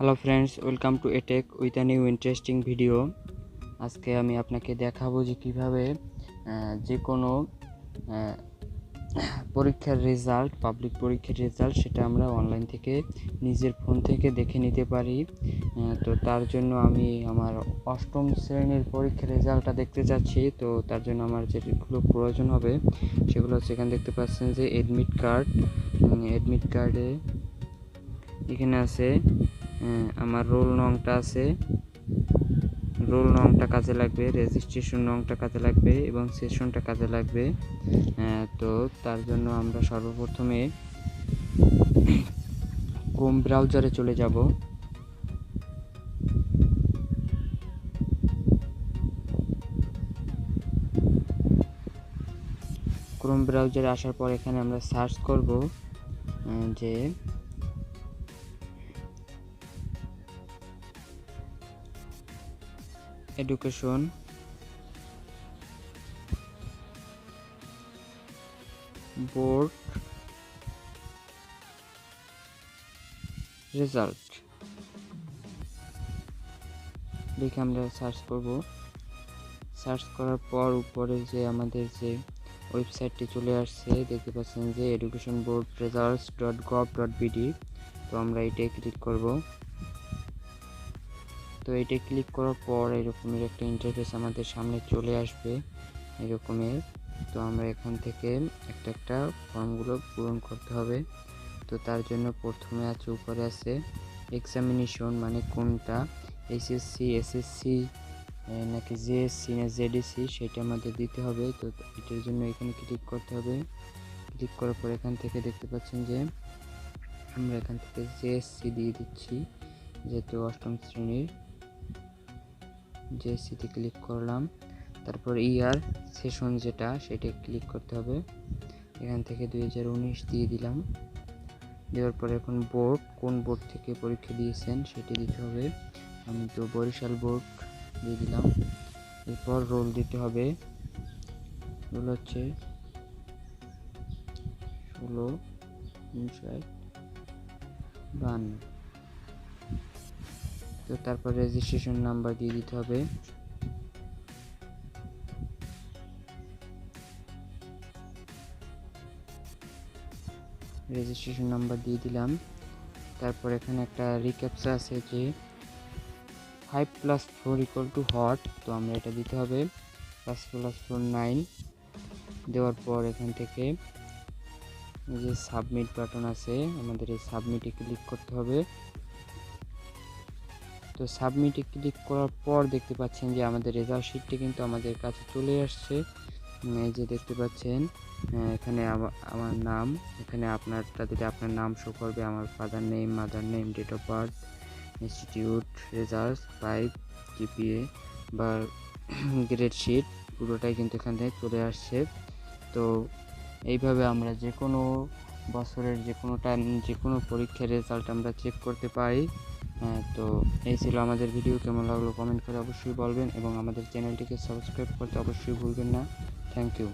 Hello friends, welcome to এটেক with a new interesting video. আজকে আমি আপনাকে দেখাবো যে কিভাবে যে কোনো পরীক্ষার রেজাল্ট, পাবলিক পরীক্ষার রেজাল্ট সেটা আমরা অনলাইন থেকে নিজের ফোন থেকে দেখে নিতে পারি। তো তার জন্য আমি আমার অষ্টম শ্রেণীর পরীক্ষার রেজাল্টটা দেখতে চাচ্ছি। তো তার জন্য আমার যেগুলো প্রয়োজন হবে সেগুলো হচ্ছে, এখানে দেখতে পাচ্ছেন যে অ্যাডমিট কার্ডে এখানে আছে আমার রোল নংটা আছে, রোল নংটা কাজে লাগবে, রেজিস্ট্রেশন নংটা কাজে লাগবে এবং সেশনটা কাজে লাগবে। তো তার জন্য আমরা সর্বপ্রথমে ক্রোম ব্রাউজারে চলে যাব। ক্রোম ব্রাউজারে আসার পর এখানে আমরা সার্চ করব যে এডুকেশন বোর্ড রেজাল্ট লিখে আমরা সার্চ করব। সার্চ করার পর উপরে যে আমাদের যে ওয়েবসাইটটি চলে আসছে, দেখতে পাচ্ছেন যে educationboardresults.gov.bd। তো আমরা এটাই ক্লিক করব। তো এটা ক্লিক করার পর এরকমের একটা ইন্টারফেস আমাদের সামনে চলে আসবে এরকমের। তো আমরা এখান থেকে একটা ফর্মগুলো পূরণ করতে হবে। তো তার জন্য প্রথমে আছে, উপরে আছে এক্সামিনেশন, মানে কোনটা এসএসসি, এসএসসি নাকি জেএসসি না জেডিসি সেটা আমাদের দিতে হবে। তো এটার জন্য এখানে ক্লিক করতে হবে। ক্লিক করার পর এখান থেকে দেখতে পাচ্ছেন যে আমরা এখান থেকে জেএসসি দিয়ে দিচ্ছি, যেহেতু অষ্টম শ্রেণীর। জেএসসিতে ক্লিক করলাম। তারপর ইয়ার, সেশন যেটা সেটা ক্লিক করতে হবে। এখান থেকে 2019 দিয়ে দিলাম। দেওয়ার পরে এখন বোর্ড, কোন বোর্ড থেকে পরীক্ষা দিয়েছেন সেটি দিতে হবে। আমি তো বরিশাল বোর্ড দিয়ে দিলাম। এরপর রোল দিতে হবে। রোল হচ্ছে 16/52। তো তারপর রেজিস্ট্রেশন নাম্বার দিয়ে দিতে হবে। রেজিস্ট্রেশন নাম্বার দিয়ে দিলাম। তারপর এখানে একটা রিক্যাপচা আছে যে 5+4 = হট। তো আমরা এটা দিতে হবে। 5+4 9। দেওয়ার পর এখান থেকে যে সাবমিট বাটন আছে, আমাদের এই সাবমিটে ক্লিক করতে হবে। তো সাবমিটে ক্লিক করার পর দেখতে পাচ্ছেন যে আমাদের রেজাল্ট শিটটি কিন্তু আমাদের কাছে চলে আসছে। এই যে দেখতে পাচ্ছেন এখানে আমার নাম, এখানে আপনারটা দিলে আপনার নাম শো করবে, আমার father name, mother name, date of birth, institute, result, 5 GPA বা গ্রেড শিট পুরোটাই কিন্তু এখান থেকে চলে আসছে। তো এইভাবে আমরা যে কোনো বছরের যে কোনো পরীক্ষার রেজাল্ট আমরা চেক করতে পারি। তো এই ছিল আমাদের ভিডিও। কেমন লাগলো কমেন্ট করে অবশ্যই বলবেন এবং আমাদের চ্যানেলটিকে সাবস্ক্রাইব করতে অবশ্যই ভুলবেন না। Thank you.